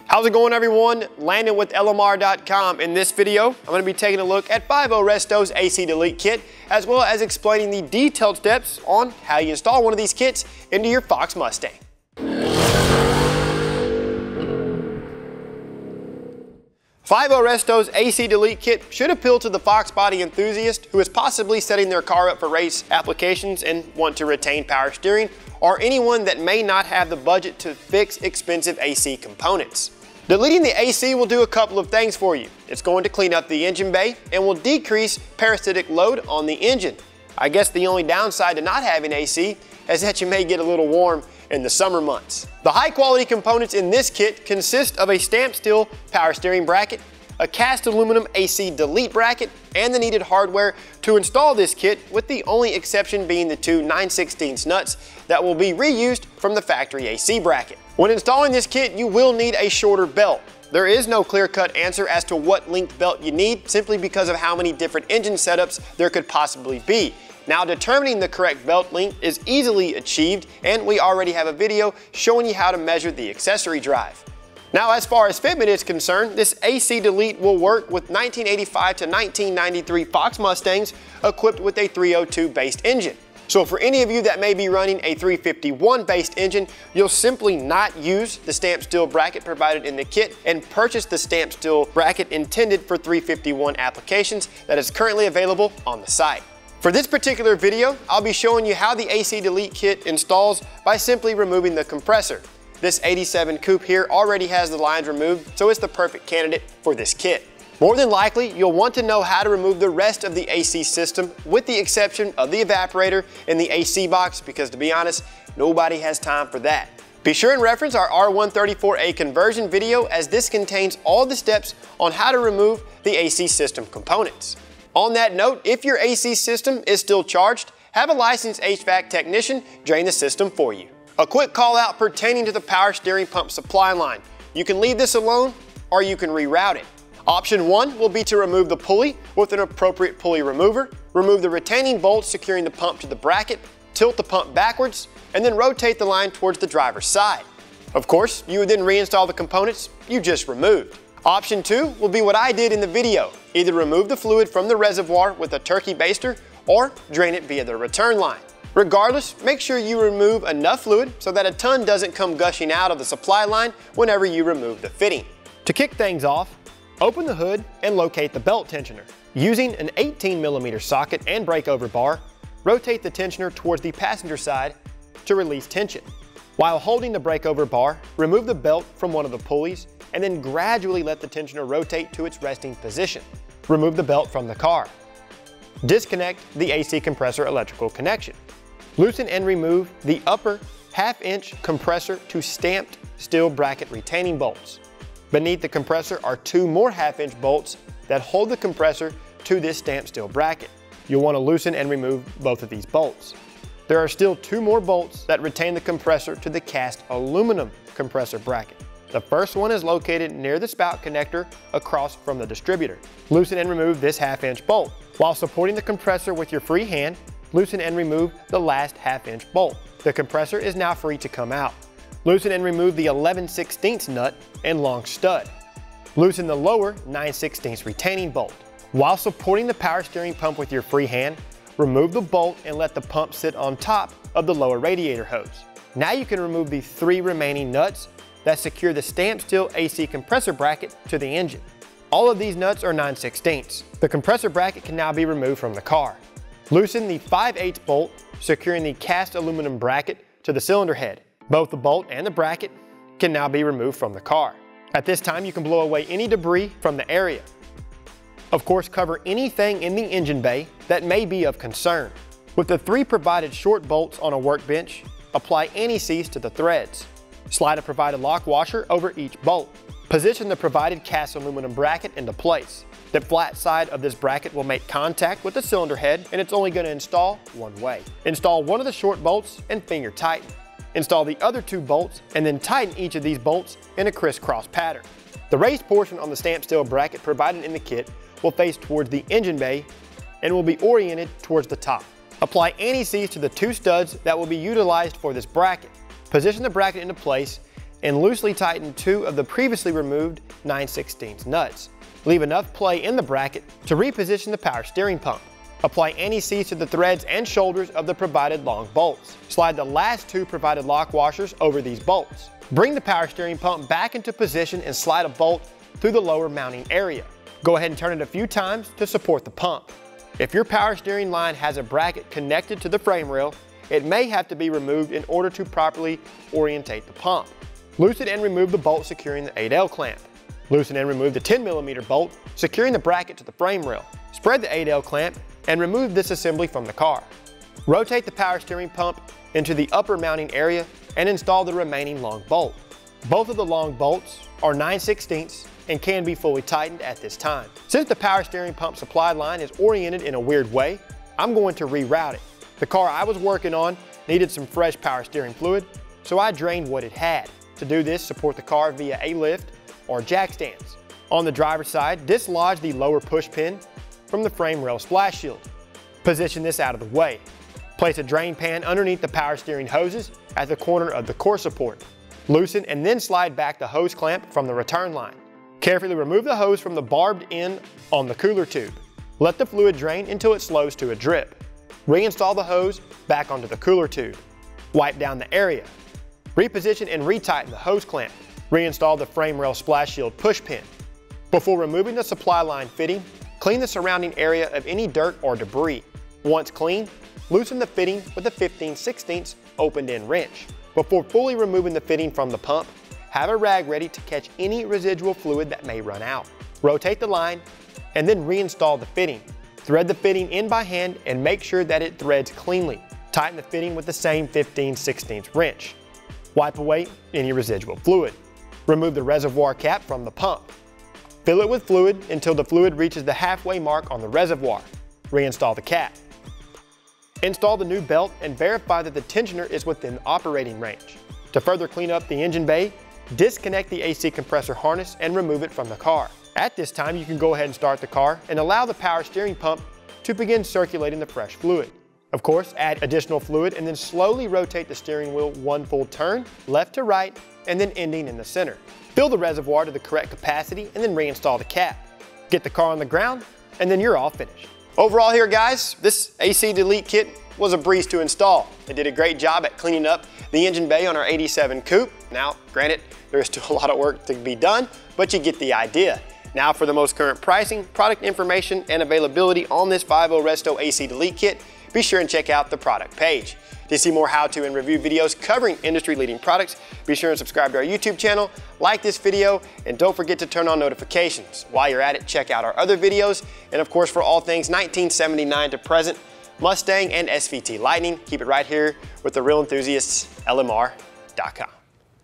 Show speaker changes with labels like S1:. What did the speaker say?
S1: How's it going, everyone? Landon with LMR.com. In this video, I'm going to be taking a look at 5.0Resto's AC Delete Kit, as well as explaining the detailed steps on how you install one of these kits into your Fox Mustang. 5.0Resto's AC Delete Kit should appeal to the Fox body enthusiast who is possibly setting their car up for race applications and want to retain power steering, or anyone that may not have the budget to fix expensive AC components. Deleting the AC will do a couple of things for you. It's going to clean up the engine bay and will decrease parasitic load on the engine. I guess the only downside to not having AC is that you may get a little warm in the summer months. The high quality components in this kit consist of a stamped steel power steering bracket, a cast aluminum AC delete bracket, and the needed hardware to install this kit, with the only exception being the two 9/16 nuts that will be reused from the factory AC bracket. When installing this kit, you will need a shorter belt. There is no clear-cut answer as to what length belt you need, simply because of how many different engine setups there could possibly be. Now, determining the correct belt length is easily achieved, and we already have a video showing you how to measure the accessory drive. Now, as far as fitment is concerned, this AC Delete will work with 1985 to 1993 Fox Mustangs equipped with a 302 based engine. So for any of you that may be running a 351 based engine, you'll simply not use the stamped steel bracket provided in the kit and purchase the stamped steel bracket intended for 351 applications that is currently available on the site. For this particular video, I'll be showing you how the AC Delete Kit installs by simply removing the compressor. This 87 coupe here already has the lines removed, so it's the perfect candidate for this kit. More than likely, you'll want to know how to remove the rest of the AC system, with the exception of the evaporator and the AC box, because to be honest, nobody has time for that. Be sure and reference our R134A conversion video, as this contains all the steps on how to remove the AC system components. On that note, if your AC system is still charged, have a licensed HVAC technician drain the system for you. A quick call out pertaining to the power steering pump supply line. You can leave this alone, or you can reroute it. Option 1 will be to remove the pulley with an appropriate pulley remover, remove the retaining bolts securing the pump to the bracket, tilt the pump backwards, and then rotate the line towards the driver's side. Of course, you would then reinstall the components you just removed. Option 2 will be what I did in the video. Either remove the fluid from the reservoir with a turkey baster, or drain it via the return line. Regardless, make sure you remove enough fluid so that a ton doesn't come gushing out of the supply line whenever you remove the fitting. To kick things off, open the hood and locate the belt tensioner. Using an 18mm socket and breakover bar, rotate the tensioner towards the passenger side to release tension. While holding the breakover bar, remove the belt from one of the pulleys and then gradually let the tensioner rotate to its resting position. Remove the belt from the car. Disconnect the AC compressor electrical connection. Loosen and remove the upper half-inch compressor to stamped steel bracket retaining bolts. Beneath the compressor are two more half-inch bolts that hold the compressor to this stamped steel bracket. You'll want to loosen and remove both of these bolts. There are still two more bolts that retain the compressor to the cast aluminum compressor bracket. The first one is located near the spout connector across from the distributor. Loosen and remove this half-inch bolt. While supporting the compressor with your free hand, loosen and remove the last half-inch bolt. The compressor is now free to come out. Loosen and remove the 11/16 nut and long stud. Loosen the lower 9/16 retaining bolt. While supporting the power steering pump with your free hand, remove the bolt and let the pump sit on top of the lower radiator hose. Now you can remove the three remaining nuts that secure the stamped steel AC compressor bracket to the engine. All of these nuts are 9/16. The compressor bracket can now be removed from the car. Loosen the 5/8 bolt securing the cast aluminum bracket to the cylinder head. Both the bolt and the bracket can now be removed from the car. At this time, you can blow away any debris from the area. Of course, cover anything in the engine bay that may be of concern. With the three provided short bolts on a workbench, apply anti-seize to the threads. Slide a provided lock washer over each bolt. Position the provided cast aluminum bracket into place. The flat side of this bracket will make contact with the cylinder head, and it's only going to install one way. Install one of the short bolts and finger tighten. Install the other two bolts and then tighten each of these bolts in a crisscross pattern. The raised portion on the stamped steel bracket provided in the kit will face towards the engine bay and will be oriented towards the top. Apply anti-seize to the two studs that will be utilized for this bracket. Position the bracket into place and loosely tighten 2 of the previously removed 9/16 nuts. Leave enough play in the bracket to reposition the power steering pump. Apply anti-seize to the threads and shoulders of the provided long bolts. Slide the last 2 provided lock washers over these bolts. Bring the power steering pump back into position and slide a bolt through the lower mounting area. Go ahead and turn it a few times to support the pump. If your power steering line has a bracket connected to the frame rail, it may have to be removed in order to properly orientate the pump. Loosen and remove the bolt securing the 8L clamp. Loosen and remove the 10mm bolt securing the bracket to the frame rail. Spread the 8L clamp and remove this assembly from the car. Rotate the power steering pump into the upper mounting area and install the remaining long bolt. Both of the long bolts are 9/16 and can be fully tightened at this time. Since the power steering pump supply line is oriented in a weird way, I'm going to reroute it. The car I was working on needed some fresh power steering fluid, so I drained what it had. To do this, support the car via a lift or jack stands. On the driver's side, dislodge the lower push pin from the frame rail splash shield. Position this out of the way. Place a drain pan underneath the power steering hoses at the corner of the core support. Loosen and then slide back the hose clamp from the return line. Carefully remove the hose from the barbed end on the cooler tube. Let the fluid drain until it slows to a drip. Reinstall the hose back onto the cooler tube. Wipe down the area. Reposition and retighten the hose clamp. Reinstall the frame rail splash shield push pin. Before removing the supply line fitting, clean the surrounding area of any dirt or debris. Once clean, loosen the fitting with a 15/16 opened end wrench. Before fully removing the fitting from the pump, have a rag ready to catch any residual fluid that may run out. Rotate the line and then reinstall the fitting. Thread the fitting in by hand and make sure that it threads cleanly. Tighten the fitting with the same 15/16 wrench. Wipe away any residual fluid. Remove the reservoir cap from the pump. Fill it with fluid until the fluid reaches the halfway mark on the reservoir. Reinstall the cap. Install the new belt and verify that the tensioner is within operating range. To further clean up the engine bay, disconnect the AC compressor harness and remove it from the car. At this time, you can go ahead and start the car and allow the power steering pump to begin circulating the fresh fluid. Of course, add additional fluid and then slowly rotate the steering wheel 1 full turn, left to right, and then ending in the center. Fill the reservoir to the correct capacity and then reinstall the cap. Get the car on the ground, and then you're all finished. Overall here, guys, this AC Delete kit was a breeze to install. It did a great job at cleaning up the engine bay on our 87 coupe. Now, granted, there is still a lot of work to be done, but you get the idea. Now for the most current pricing, product information, and availability on this 5.0Resto AC Delete kit, be sure and check out the product page. To see more how-to and review videos covering industry-leading products, be sure and subscribe to our YouTube channel, like this video, and don't forget to turn on notifications. While you're at it, check out our other videos, and of course, for all things 1979 to present, Mustang and SVT Lightning, keep it right here with the Real Enthusiasts, LMR.com.